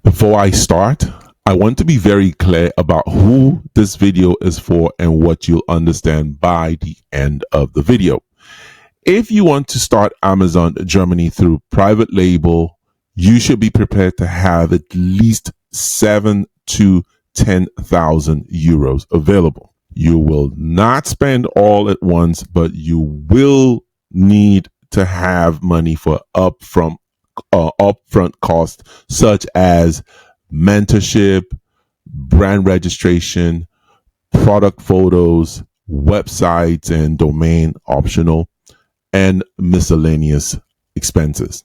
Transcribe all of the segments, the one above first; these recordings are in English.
Before I start, I want to be very clear about who this video is for and what you'll understand by the end of the video. If you want to start Amazon Germany through private label, you should be prepared to have at least 7 to 10,000 euros available. You will not spend all at once, but you will need to have money for upfront costs such as mentorship, brand registration, product photos, websites and domain optional, and miscellaneous expenses.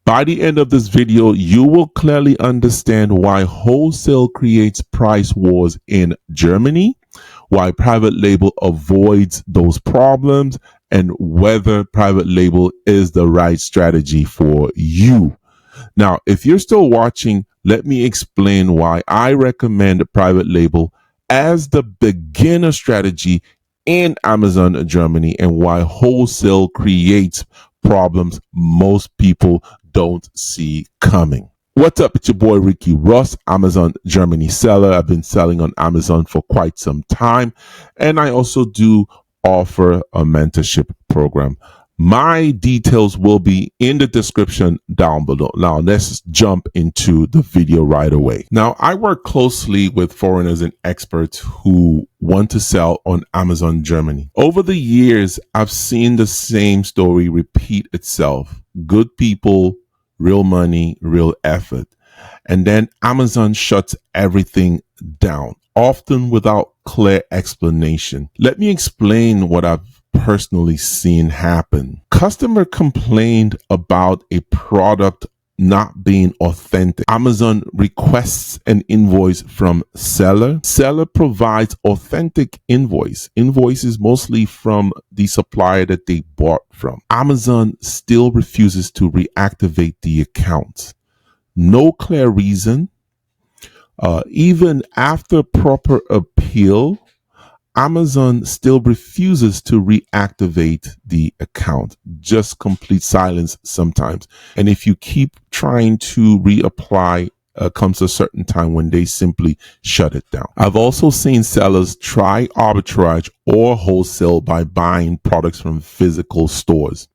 By the end of this video, you will clearly understand why wholesale creates price wars in Germany, why private label avoids those problems, and whether private label is the right strategy for you. Now, if you're still watching, let me explain why I recommend private label as the beginner strategy in Amazon Germany and why wholesale creates problems most people don't see coming. What's up? It's your boy Ricky Ross, Amazon Germany seller. I've been selling on Amazon for quite some time, and I also do offer a mentorship program. My details will be in the description down below. Now, let's jump into the video right away. Now, I work closely with foreigners and experts who want to sell on Amazon Germany. Over the years, I've seen the same story repeat itself. Good people, real money, real effort. And then Amazon shuts everything down, often without clear explanation. Let me explain what I've personally seen happen. Customer complained about a product not being authentic. Amazon requests an invoice from seller. Seller provides authentic invoice. Invoice is mostly from the supplier that they bought from. Amazon still refuses to reactivate the account. No clear reason. Even after proper appeal, Amazon still refuses to reactivate the account. Just complete silence sometimes. And if you keep trying to reapply, comes a certain time when they simply shut it down. I've also seen sellers try arbitrage or wholesale by buying products from physical stores.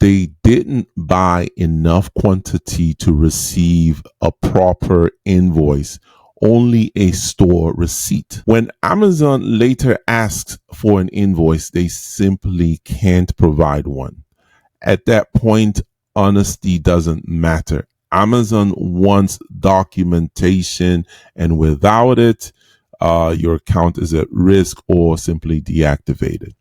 They didn't buy enough quantity to receive a proper invoice, only a store receipt. When Amazon later asks for an invoice, they simply can't provide one. At that point, honesty doesn't matter. Amazon wants documentation, and without it, your account is at risk or simply deactivated.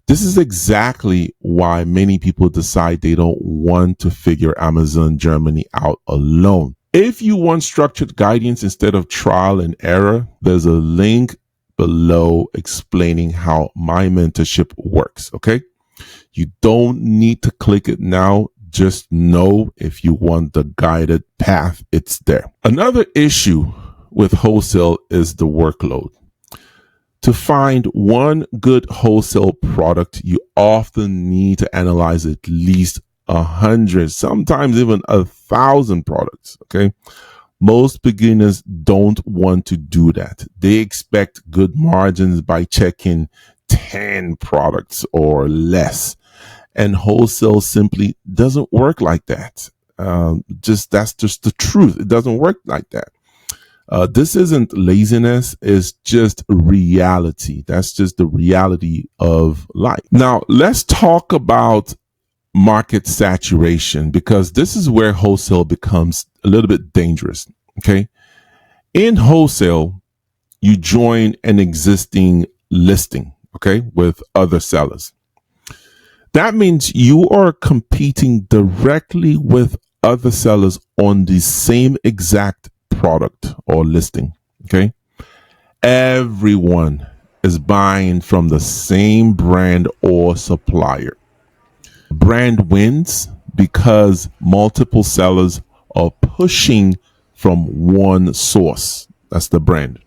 This is exactly why many people decide they don't want to figure Amazon Germany out alone. If you want structured guidance instead of trial and error, there's a link below explaining how my mentorship works, okay? You don't need to click it now. Just know if you want the guided path, it's there. Another issue with wholesale is the workload. To find one good wholesale product, you often need to analyze at least 100, sometimes even 1,000 products. Okay. Most beginners don't want to do that. They expect good margins by checking 10 products or less. And wholesale simply doesn't work like that. That's just the truth. It doesn't work like that. This isn't laziness, it's just reality. That's just the reality of life. Now, let's talk about market saturation, because this is where wholesale becomes a little bit dangerous. Okay. In wholesale, you join an existing listing, okay, with other sellers. That means you are competing directly with other sellers on the same exact product or listing. Okay. Everyone is buying from the same brand or supplier. Brand wins because multiple sellers are pushing from one source. That's the brand.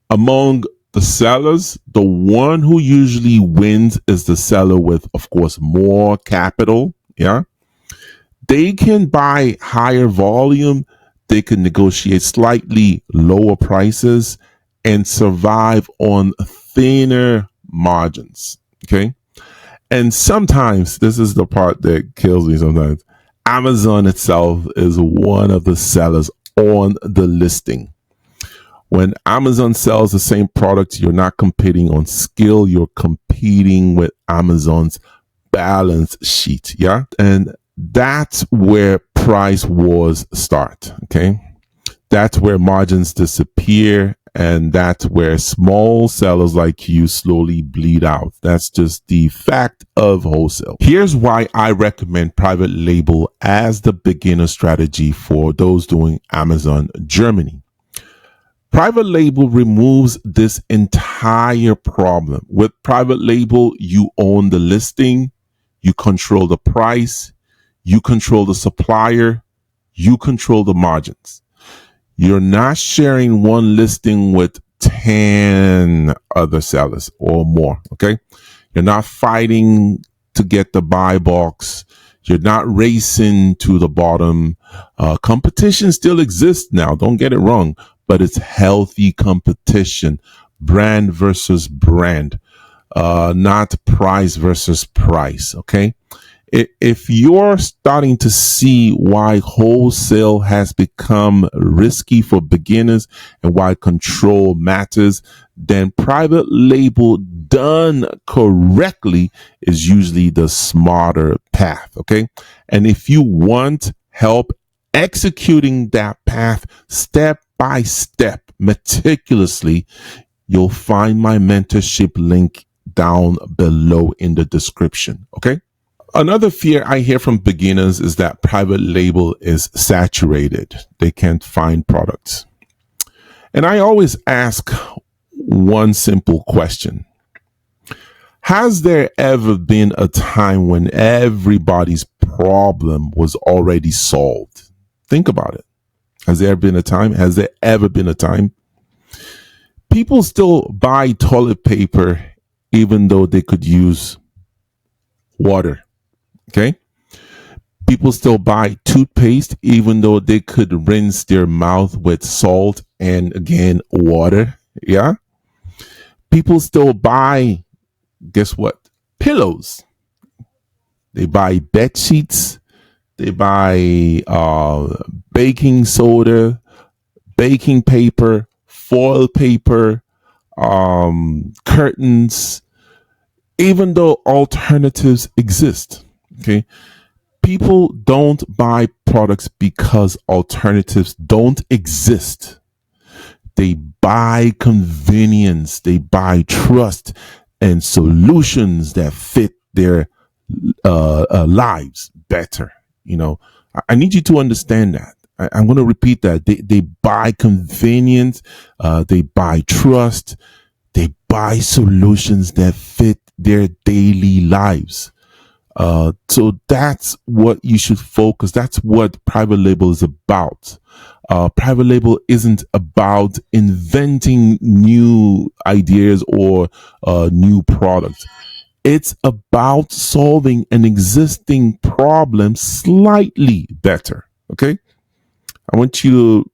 Among the sellers, the one who usually wins is the seller with, of course, more capital. Yeah. They can buy higher volume, they can negotiate slightly lower prices and survive on thinner margins. Okay. And sometimes, this is the part that kills me sometimes, Amazon itself is one of the sellers on the listing. When Amazon sells the same product, you're not competing on skill, you're competing with Amazon's balance sheet. Yeah. And that's where price wars start. Okay. That's where margins disappear. And that's where small sellers like you slowly bleed out. That's just the fact of wholesale. Here's why I recommend private label as the beginner strategy for those doing Amazon Germany. Private label removes this entire problem. With private label, you own the listing, you control the price, you control the supplier, you control the margins. You're not sharing one listing with 10 other sellers or more. Okay. You're not fighting to get the buy box. You're not racing to the bottom. Competition still exists now. Don't get it wrong, but it's healthy competition, brand versus brand, not price versus price. Okay. If you're starting to see why wholesale has become risky for beginners and why control matters, then private label done correctly is usually the smarter path. Okay. And if you want help executing that path step by step meticulously, you'll find my mentorship link down below in the description. Okay. Another fear I hear from beginners is that private label is saturated. They can't find products. And I always ask one simple question. Has there ever been a time when everybody's problem was already solved? Think about it. Has there been a time? Has there ever been a time? People still buy toilet paper even though they could use water. Okay. People still buy toothpaste even though they could rinse their mouth with salt and again water. Yeah. People still buy, guess what? Pillows. They buy bed sheets. They buy baking soda, baking paper, foil paper, curtains, even though alternatives exist. Okay. People don't buy products because alternatives don't exist. They buy convenience, they buy trust and solutions that fit their lives better. You know, I need you to understand that. I'm going to repeat that. They buy convenience, they buy trust, they buy solutions that fit their daily lives. So that's what you should focus. That's what private label is about. Private label isn't about inventing new ideas or new products. It's about solving an existing problem slightly better. Okay. I want to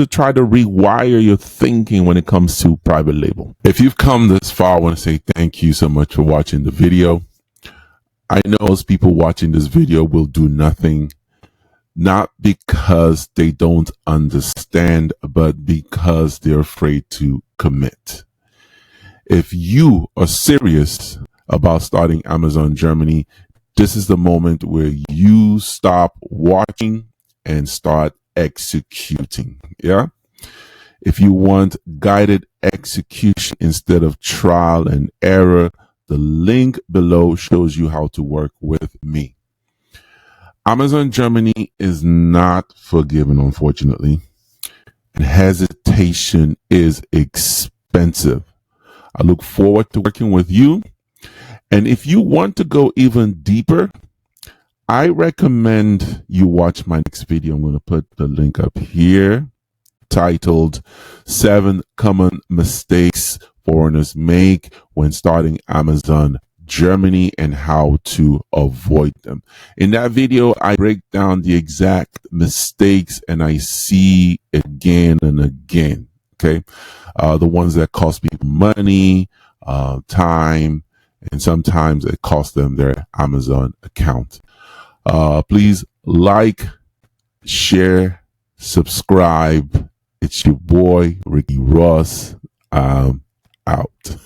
try to rewire your thinking when it comes to private label. If you've come this far, I want to say thank you so much for watching the video. I know most people watching this video will do nothing, not because they don't understand, but because they're afraid to commit. If you are serious about starting Amazon Germany, this is the moment where you stop watching and start executing. Yeah. If you want guided execution instead of trial and error, the link below shows you how to work with me. Amazon Germany is not forgiven, unfortunately, and hesitation is expensive. I look forward to working with you. And if you want to go even deeper, I recommend you watch my next video. I'm going to put the link up here, titled 7 Common Mistakes Foreigners Make When Starting Amazon Germany and how to avoid them. In that video, I break down the exact mistakes and I see again and again. Okay. The ones that cost people money, time, and sometimes it costs them their Amazon account. Please like, share, subscribe. It's your boy, Ricky Ross. Out.